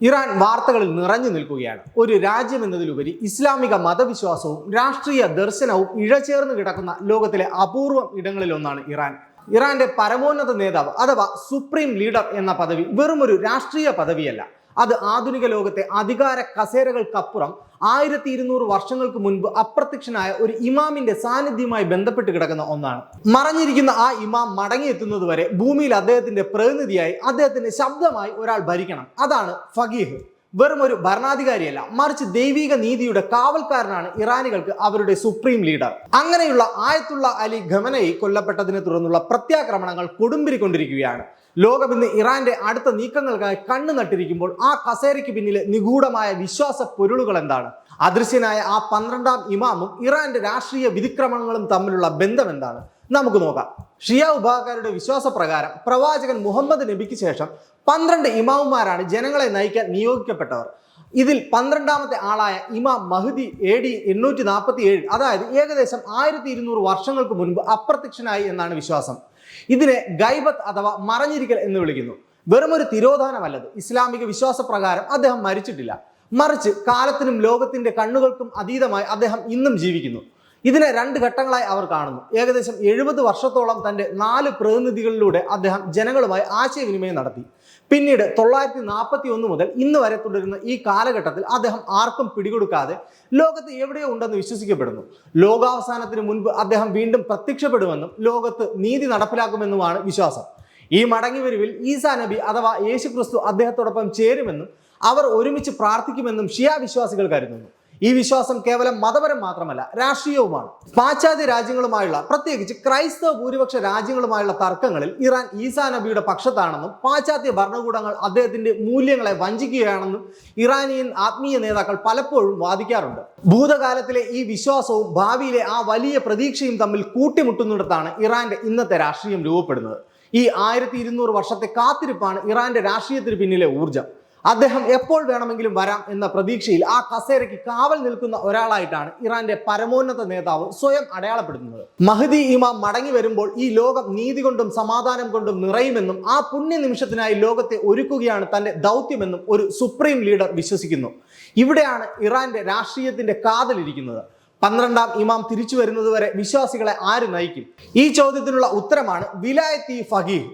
Iran വാർത്തകളിൽ നിറഞ്ഞു നിൽക്കുകയാണ്. ഒരു രാജ്യം എന്നതിലുപരി ഇസ്ലാമിക മതവിശ്വാസവും രാഷ്ട്രീയ ദർശനവും ഇഴചേർന്ന് കിടക്കുന്ന ലോകത്തിലെ അപൂർവം ഇടങ്ങളിലൊന്നാണ് ഇറാൻ. ഇറാന്റെ പരമോന്നത നേതാവ് അഥവാ സുപ്രീം ലീഡർ എന്ന പദവി വെറുമൊരു രാഷ്ട്രീയ പദവിയല്ല. അത് ആധുനിക ലോകത്തെ അധികാര കസേരകൾക്കപ്പുറം 1200 വർഷങ്ങൾക്ക് മുൻപ് അപ്രത്യക്ഷനായ ഒരു ഇമാമിന്റെ സാന്നിധ്യവുമായി ബന്ധപ്പെട്ട് കിടക്കുന്ന ഒന്നാണ്. മറഞ്ഞിരിക്കുന്ന ആ ഇമാം മടങ്ങിയെത്തുന്നത് വരെ ഭൂമിയിൽ അദ്ദേഹത്തിന്റെ പ്രതിനിധിയായി, അദ്ദേഹത്തിന്റെ ശബ്ദമായി ഒരാൾ ഭരിക്കണം. അതാണ് ഫഖീഹ്. വെറും ഒരു ഭരണാധികാരിയല്ല, മറിച്ച് ദൈവിക നീതിയുടെ കാവൽക്കാരനാണ് ഇറാനികൾക്ക് അവരുടെ സുപ്രീം ലീഡർ. അങ്ങനെയുള്ള ആയത്തുള്ള അലി ഖമനയി കൊല്ലപ്പെട്ടതിനെ തുടർന്നുള്ള പ്രത്യാക്രമണങ്ങൾ കൊടുമ്പിരിക്കൊണ്ടിരിക്കുകയാണ്. ലോകം ഇന്ന് ഇറാന്റെ അടുത്ത നീക്കങ്ങൾക്കായി കണ്ണു നട്ടിരിക്കുമ്പോൾ ആ കസേരയ്ക്ക് പിന്നിലെ നിഗൂഢമായ വിശ്വാസ പൊരുളുകൾ എന്താണ്? അദൃശ്യനായ ആ 12ാം ഇമാമും ഇറാന്റെ രാഷ്ട്രീയ വിധിക്രമങ്ങളും തമ്മിലുള്ള ബന്ധം എന്താണ്? നമുക്ക് നോക്കാം. ഷിയ വിഭാഗക്കാരുടെ വിശ്വാസപ്രകാരം പ്രവാചകൻ മുഹമ്മദ് നബിക്ക് ശേഷം 12 ഇമാമുമാരാണ് ജനങ്ങളെ നയിക്കാൻ നിയോഗിക്കപ്പെട്ടവർ. ഇതിൽ 12ാമത്തെ ആളായ ഇമാം മഹ്ദി AD 847, അതായത് ഏകദേശം 1200 വർഷങ്ങൾക്ക് മുൻപ് അപ്രത്യക്ഷനായി എന്നാണ് വിശ്വാസം. ഇതിനെ ഗൈബത്ത് അഥവാ മറഞ്ഞിരിക്കൽ എന്ന് വിളിക്കുന്നു. വെറുമൊരു തിരോധാനമല്ലത്. ഇസ്ലാമിക വിശ്വാസപ്രകാരം അദ്ദേഹം മരിച്ചിട്ടില്ല, മറിച്ച് കാലത്തിനും ലോകത്തിന്റെ കണ്ണുകൾക്കും അതീതമായി അദ്ദേഹം ഇന്നും ജീവിക്കുന്നു. ഇതിനെ 2 ഘട്ടങ്ങളായി അവർ കാണുന്നു. ഏകദേശം 70 വർഷത്തോളം തന്റെ 4 പ്രതിനിധികളിലൂടെ അദ്ദേഹം ജനങ്ങളുമായി ആശയവിനിമയം നടത്തി. പിന്നീട് 941 മുതൽ ഇന്ന് വരെ തുടരുന്ന ഈ കാലഘട്ടത്തിൽ അദ്ദേഹം ആർക്കും പിടികൊടുക്കാതെ ലോകത്ത് എവിടെയോ ഉണ്ടെന്ന് വിശ്വസിക്കപ്പെടുന്നു. ലോകാവസാനത്തിന് മുൻപ് അദ്ദേഹം വീണ്ടും പ്രത്യക്ഷപ്പെടുമെന്നും ലോകത്ത് നീതി നടപ്പിലാക്കുമെന്നുമാണ് വിശ്വാസം. ഈ മടങ്ങിവരവിൽ ഈസാ നബി അഥവാ യേശു ക്രിസ്തു അദ്ദേഹത്തോടൊപ്പം ചേരുമെന്നും അവർ ഒരുമിച്ച് പ്രാർത്ഥിക്കുമെന്നും ഷിയ വിശ്വാസികൾ കരുതുന്നു. ഈ വിശ്വാസം കേവലം മതപരം മാത്രമല്ല, രാഷ്ട്രീയവുമാണ്. പാശ്ചാത്യ രാജ്യങ്ങളുമായുള്ള, പ്രത്യേകിച്ച് ക്രൈസ്തവ ഭൂരിപക്ഷ രാജ്യങ്ങളുമായുള്ള തർക്കങ്ങളിൽ ഇറാൻ ഈസാ നബിയുടെ പക്ഷത്താണെന്നും പാശ്ചാത്യ ഭരണകൂടങ്ങൾ അദ്ദേഹത്തിന്റെ മൂല്യങ്ങളെ വഞ്ചിക്കുകയാണെന്നും ഇറാനിയൻ ആത്മീയ നേതാക്കൾ പലപ്പോഴും വാദിക്കാറുണ്ട്. ഭൂതകാലത്തിലെ ഈ വിശ്വാസവും ഭാവിയിലെ ആ വലിയ പ്രതീക്ഷയും തമ്മിൽ കൂട്ടിമുട്ടുന്നിടത്താണ് ഇറാന്റെ ഇന്നത്തെ രാഷ്ട്രീയം രൂപപ്പെടുന്നത്. ഈ 1200 വർഷത്തെ കാത്തിരിപ്പാണ് ഇറാന്റെ രാഷ്ട്രീയത്തിന് പിന്നിലെ ഊർജം. അദ്ദേഹം എപ്പോൾ വേണമെങ്കിലും വരാം എന്ന പ്രതീക്ഷയിൽ ആ കസേരയ്ക്ക് കാവൽ നിൽക്കുന്ന ഒരാളായിട്ടാണ് ഇറാന്റെ പരമോന്നത നേതാവ് സ്വയം അടയാളപ്പെടുത്തുന്നത്. മഹ്ദി ഇമാം മടങ്ങി വരുമ്പോൾ ഈ ലോകം നീതി കൊണ്ടും സമാധാനം കൊണ്ടും നിറയുമെന്നും ആ പുണ്യ നിമിഷത്തിനായി ലോകത്തെ ഒരുക്കുകയാണ് തന്റെ ദൗത്യമെന്നും ഒരു സുപ്രീം ലീഡർ വിശ്വസിക്കുന്നു. ഇവിടെയാണ് ഇറാന്റെ രാഷ്ട്രീയത്തിന്റെ കാതലിരിക്കുന്നത്. 12ാം ഇമാം തിരിച്ചു വരുന്നത് വരെ വിശ്വാസികളെ ആര് നയിക്കും? ഈ ചോദ്യത്തിനുള്ള ഉത്തരമാണ് വിലായത്തി ഫഖീഹ്.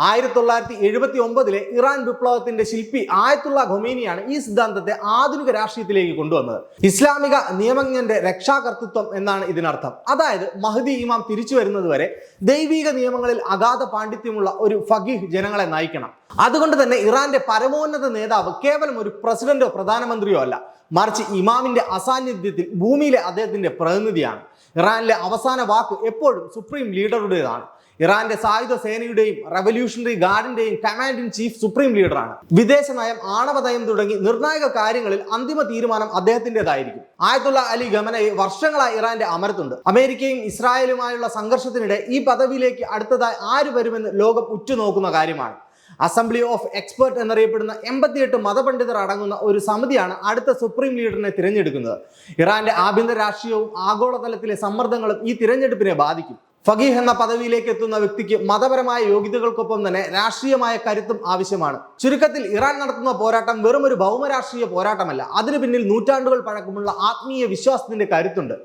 1979 ഇറാൻ വിപ്ലവത്തിന്റെ ശില്പി ആയത്തുള്ള ഖൊമേനിയാണ് ഈ സിദ്ധാന്തത്തെ ആധുനിക രാഷ്ട്രീയത്തിലേക്ക് കൊണ്ടുവന്നത്. ഇസ്ലാമിക നിയമജ്ഞന്റെ രക്ഷാകർതൃത്വം എന്നാണ് ഇതിനർത്ഥം. അതായത് മഹ്ദി ഇമാം തിരിച്ചു വരുന്നത് വരെ ദൈവിക നിയമങ്ങളിൽ അഗാധ പാണ്ഡിത്യമുള്ള ഒരു ഫഖീഹ് ജനങ്ങളെ നയിക്കണം. അതുകൊണ്ട് തന്നെ ഇറാന്റെ പരമോന്നത നേതാവ് കേവലം ഒരു പ്രസിഡന്റോ പ്രധാനമന്ത്രിയോ അല്ല, മറിച്ച് ഇമാമിന്റെ അസാന്നിധ്യത്തിൽ ഭൂമിയിലെ അദ്ദേഹത്തിന്റെ പ്രതിനിധിയാണ്. ഇറാനിലെ അവസാന വാക്ക് എപ്പോഴും സുപ്രീം ലീഡറുടേതാണ്. ഇറാന്റെ സായുധ സേനയുടെയും റവല്യൂഷണറി ഗാർഡിന്റെയും കമാൻഡ് ഇൻ ചീഫ് സുപ്രീം ലീഡറാണ്. വിദേശ നയം, ആണവ നയം തുടങ്ങി നിർണായക കാര്യങ്ങളിൽ അന്തിമ തീരുമാനം അദ്ദേഹത്തിൻ്റെതായിരിക്കും. ആയത്തുള്ള അലി ഖമനയി വർഷങ്ങളായി ഇറാന്റെ അമരത്തുണ്ട്. അമേരിക്കയും ഇസ്രായേലുമായുള്ള സംഘർഷത്തിനിടെ ഈ പദവിയിലേക്ക് അടുത്തതായി ആര് വരുമെന്ന് ലോകം ഉറ്റുനോക്കുന്ന കാര്യമാണ്. അസംബ്ലി ഓഫ് എക്സ്പേർട്ട് എന്നറിയപ്പെടുന്ന 88 മതപണ്ഡിതർ അടങ്ങുന്ന ഒരു സമിതിയാണ് അടുത്ത സുപ്രീം ലീഡറിനെ തിരഞ്ഞെടുക്കുന്നത്. ഇറാന്റെ ആഭ്യന്തര രാഷ്ട്രീയവും ആഗോളതലത്തിലെ സമ്മർദ്ദങ്ങളും ഈ തിരഞ്ഞെടുപ്പിനെ ബാധിക്കും. ഫഖീഹ് എന്ന പദവിയിലേക്ക് എത്തുന്ന വ്യക്തിക്ക് മതപരമായ യോഗ്യതകൾക്കൊപ്പം തന്നെ രാഷ്ട്രീയമായ കരുത്തും ആവശ്യമാണ്. ചുരുക്കത്തിൽ ഇറാൻ നടത്തുന്ന പോരാട്ടം വെറും ഒരു ഭൗമരാഷ്ട്രീയ പോരാട്ടമല്ല, അതിനു പിന്നിൽ നൂറ്റാണ്ടുകൾ പഴക്കമുള്ള ആത്മീയ വിശ്വാസത്തിന്റെ കരുത്തുണ്ട്.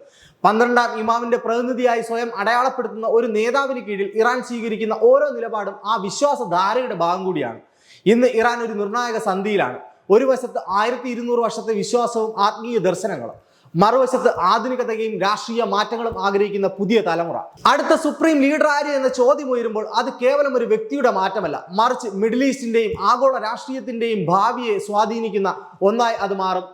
12ാം ഇമാമിന്റെ പ്രതിനിധിയായി സ്വയം അടയാളപ്പെടുത്തുന്ന ഒരു നേതാവിന് കീഴിൽ ഇറാൻ സ്വീകരിക്കുന്ന ഓരോ നിലപാടും ആ വിശ്വാസധാരയുടെ ഭാഗം കൂടിയാണ്. ഇന്ന് ഇറാൻ ഒരു നിർണായക സന്ധിയിലാണ്. ഒരു വശത്ത് 1200 വർഷത്തെ വിശ്വാസവും ആത്മീയ ദർശനങ്ങളും, മറുവശത്ത് ആധുനികതയും രാഷ്ട്രീയ മാറ്റങ്ങളും ആഗ്രഹിക്കുന്ന പുതിയ തലമുറ. അടുത്ത സുപ്രീം ലീഡർ ആര് എന്ന ചോദ്യം ഉയരുമ്പോൾ അത് കേവലം ഒരു വ്യക്തിയുടെ മാറ്റമല്ല, മറിച്ച് മിഡിൽ ഈസ്റ്റിന്റെയും ആഗോള രാഷ്ട്രീയത്തിന്റെയും ഭാവിയെ സ്വാധീനിക്കുന്ന ഒന്നായി അത് മാറും.